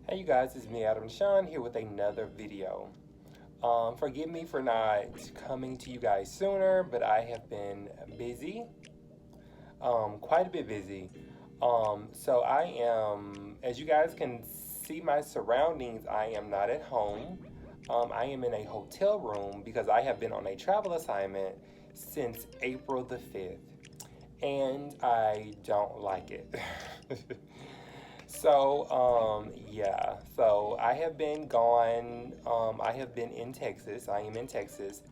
Hey you guys, it's me Adam Sean here with another video. Forgive me for not coming to you guys sooner, but I have been busy, quite a bit busy. So I am, as you guys can see my surroundings, I am not at home. I am in a hotel room because I have been on a travel assignment since April the 5th, and I don't like it. So I have been gone. I have been in Texas. I am in Texas.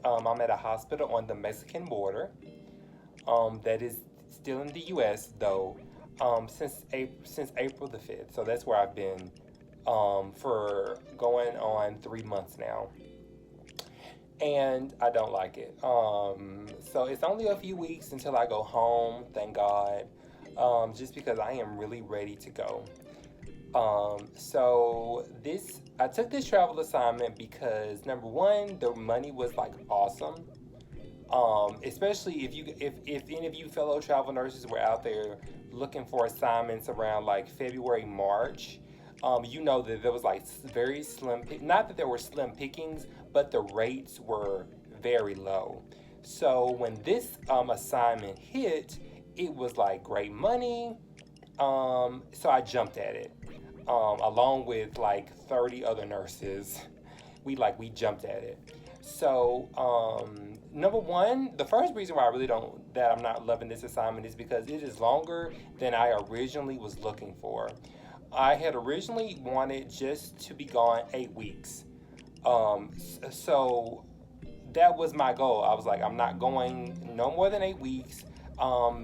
I'm at a hospital on the Mexican border. That is still in the U.S. though. Since April the 5th. So that's where I've been. For going on 3 months now, and I don't like it. So it's only a few weeks until I go home. Thank God. Just because I am really ready to go. I took this travel assignment because number one, the money was like awesome. Especially if any of you fellow travel nurses were out there looking for assignments around like February, March, you know that there was like very slim, not that there were slim pickings, but the rates were very low. So when this assignment hit, it was like great money. So I jumped at it, along with like 30 other nurses. We jumped at it. So number one, the first reason why I really don't that I'm not loving this assignment is because it is longer than I originally was looking for. I had originally wanted just to be gone 8 weeks. So that was my goal. I was like, I'm not going no more than 8 weeks.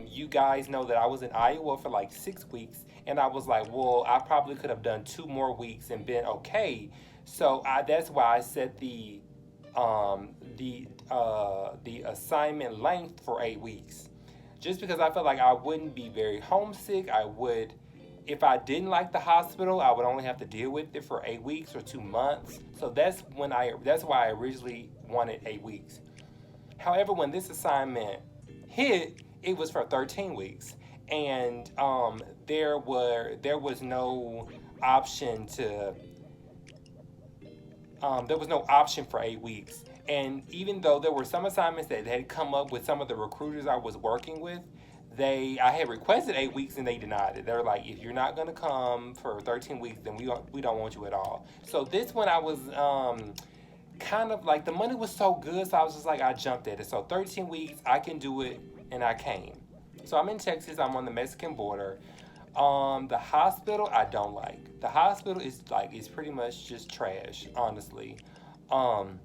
You guys know that I was in Iowa for like 6 weeks, and I was like, well, I probably could have done 2 more weeks and been okay. That's why I set the assignment length for 8 weeks, just because I felt like I wouldn't be very homesick. I would, if I didn't like the hospital, I would only have to deal with it for 8 weeks or 2 months. So that's why I originally wanted 8 weeks. However, when this assignment hit, it was for 13 weeks, and there was no option to there was no option for 8 weeks. And even though there were some assignments that had come up with some of the recruiters I was working with, I had requested 8 weeks and they denied it. They were like, if you're not gonna come for 13 weeks, then we don't want you at all. So this one I was kind of like, the money was so good, so I was just like, I jumped at it. So 13 weeks, I can do it, and I came. So I'm in Texas. I'm on the Mexican border. The hospital I don't like. The hospital is pretty much just trash, honestly. Um,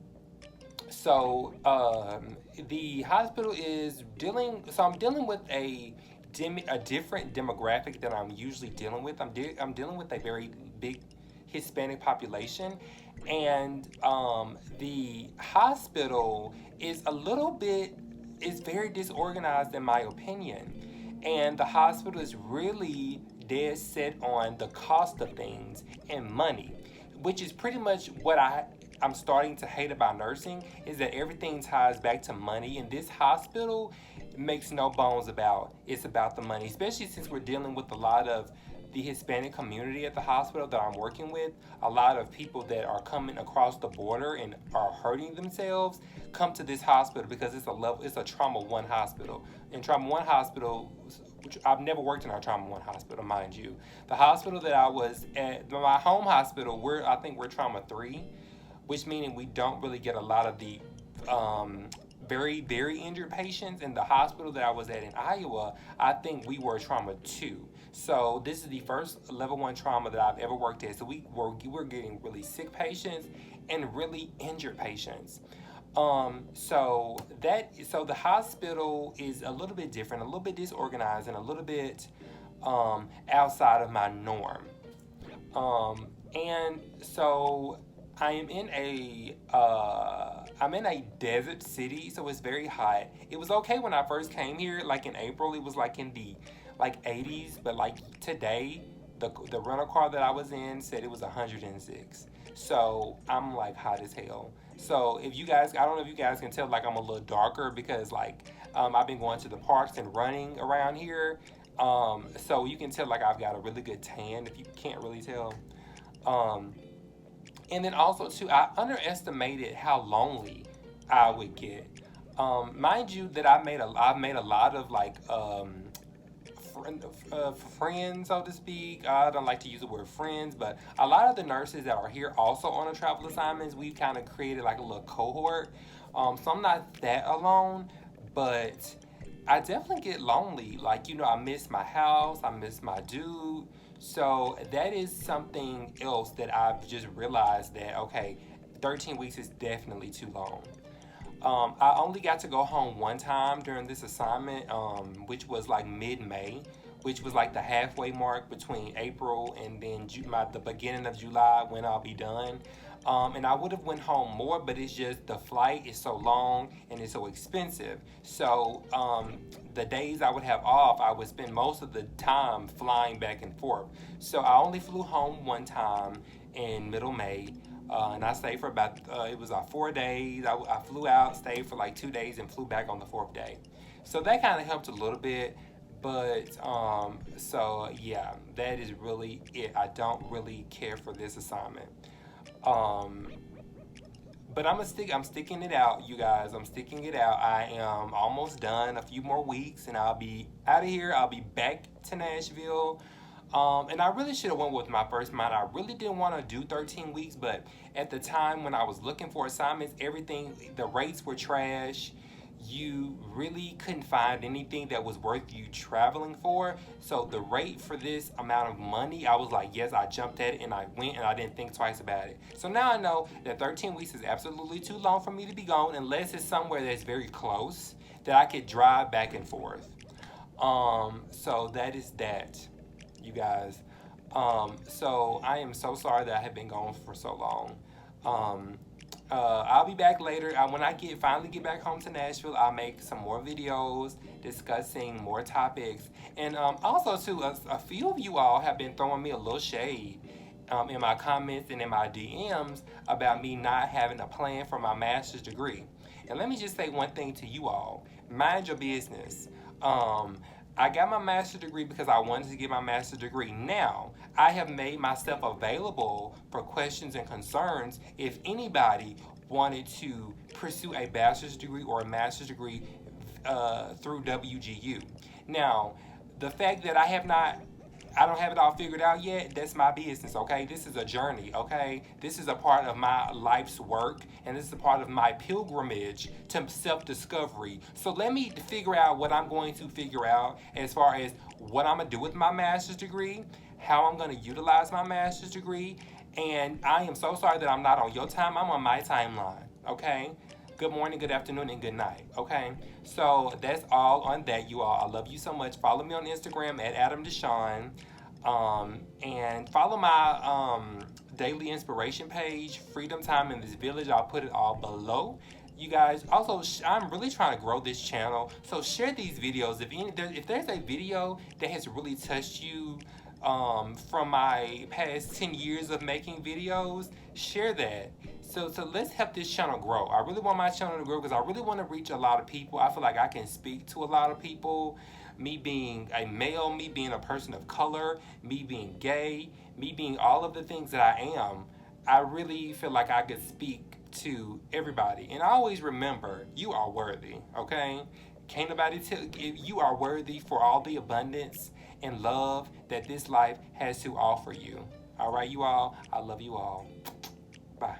the hospital is dealing. So I'm dealing with a different demographic than I'm usually dealing with. I'm dealing with a very big Hispanic population, and the hospital is very disorganized in my opinion, and the hospital is really dead set on the cost of things and money, which is pretty much what I'm starting to hate about nursing, is that everything ties back to money. And this hospital makes no bones about it's about the money, especially since we're dealing with a lot of the Hispanic community at the hospital that I'm working with. A lot of people that are coming across the border and are hurting themselves come to this hospital because it's a trauma one hospital. In trauma one hospital, which I've never worked in a trauma one hospital, mind you. The hospital that I was at, my home hospital, I think we're trauma three, which meaning we don't really get a lot of the very, very injured patients. In the hospital that I was at in Iowa, I think we were trauma two. So this is the first level one trauma that I've ever worked at. So we're getting really sick patients and really injured patients. So the hospital is a little bit different, a little bit disorganized, and a little bit outside of my norm. And so I am in I'm in a desert city, so it's very hot. It was okay when I first came here, like in April. It was like in the 80s, but like today, the rental car that I was in said it was 106. So I'm like hot as hell. So if you guys, I don't know if you guys can tell, like I'm a little darker because I've been going to the parks and running around here. So you can tell like I've got a really good tan if you can't really tell. Um, and then also too, I underestimated how lonely I would get. Mind you, that I've made a lot of like friends, so to speak. I don't like to use the word friends, but a lot of the nurses that are here also on the travel assignments, we've kind of created like a little cohort. So I'm not that alone, but I definitely get lonely. Like, I miss my house, I miss my dude. So that is something else that I've just realized that, okay, 13 weeks is definitely too long. I only got to go home one time during this assignment, which was like mid-May, which was like the halfway mark between April and then the beginning of July when I'll be done. And I would have went home more, but it's just the flight is so long and it's so expensive. So the days I would have off, I would spend most of the time flying back and forth. So I only flew home one time in middle May. And I stayed for about, it was 4 days. I flew out, stayed for like 2 days, and flew back on the fourth day. So that kind of helped a little bit. But, so yeah, that is really it. I don't really care for this assignment. Um, but I'm sticking it out, you guys. I'm sticking it out. I am almost done. A few more weeks, and I'll be out of here. I'll be back to Nashville. And I really should have went with my first mind. I really didn't want to do 13 weeks, but at the time when I was looking for assignments, everything, the rates were trash. You really couldn't find anything that was worth you traveling for. So the rate for this amount of money, I was like, yes, I jumped at it and I went and I didn't think twice about it. So now I know that 13 weeks is absolutely too long for me to be gone unless it's somewhere that's very close that I could drive back and forth. So that is that, you guys. So I am so sorry that I have been gone for so long. Um, I'll be back later. When I finally get back home to Nashville, I'll make some more videos discussing more topics. And also, too, a few of you all have been throwing me a little shade in my comments and in my DMs about me not having a plan for my master's degree. And let me just say one thing to you all. Mind your business. I got my master's degree because I wanted to get my master's degree. Now, I have made myself available for questions and concerns if anybody wanted to pursue a bachelor's degree or a master's degree through WGU. Now, the fact that I don't have it all figured out yet, that's my business, okay? This is a journey, okay? This is a part of my life's work, and this is a part of my pilgrimage to self-discovery. So let me figure out what I'm going to figure out as far as what I'm going to do with my master's degree, how I'm going to utilize my master's degree, and I am so sorry that I'm not on your time. I'm on my timeline, okay? Good morning, good afternoon, and good night, okay? So that's all on that, you all. I love you so much. Follow me on Instagram at Adam Deshawn. And follow my daily inspiration page, Freedom Time in This Village. I'll put it all below. You guys, also, I'm really trying to grow this channel. So share these videos. If there's a video that has really touched you from my past 10 years of making videos, share that. So let's help this channel grow. I really want my channel to grow because I really want to reach a lot of people. I feel like I can speak to a lot of people. Me being a male, me being a person of color, me being gay, me being all of the things that I am, I really feel like I could speak to everybody. And I always remember, you are worthy, okay? Can't nobody tell you are worthy for all the abundance and love that this life has to offer you. All right, you all, I love you all. Bye.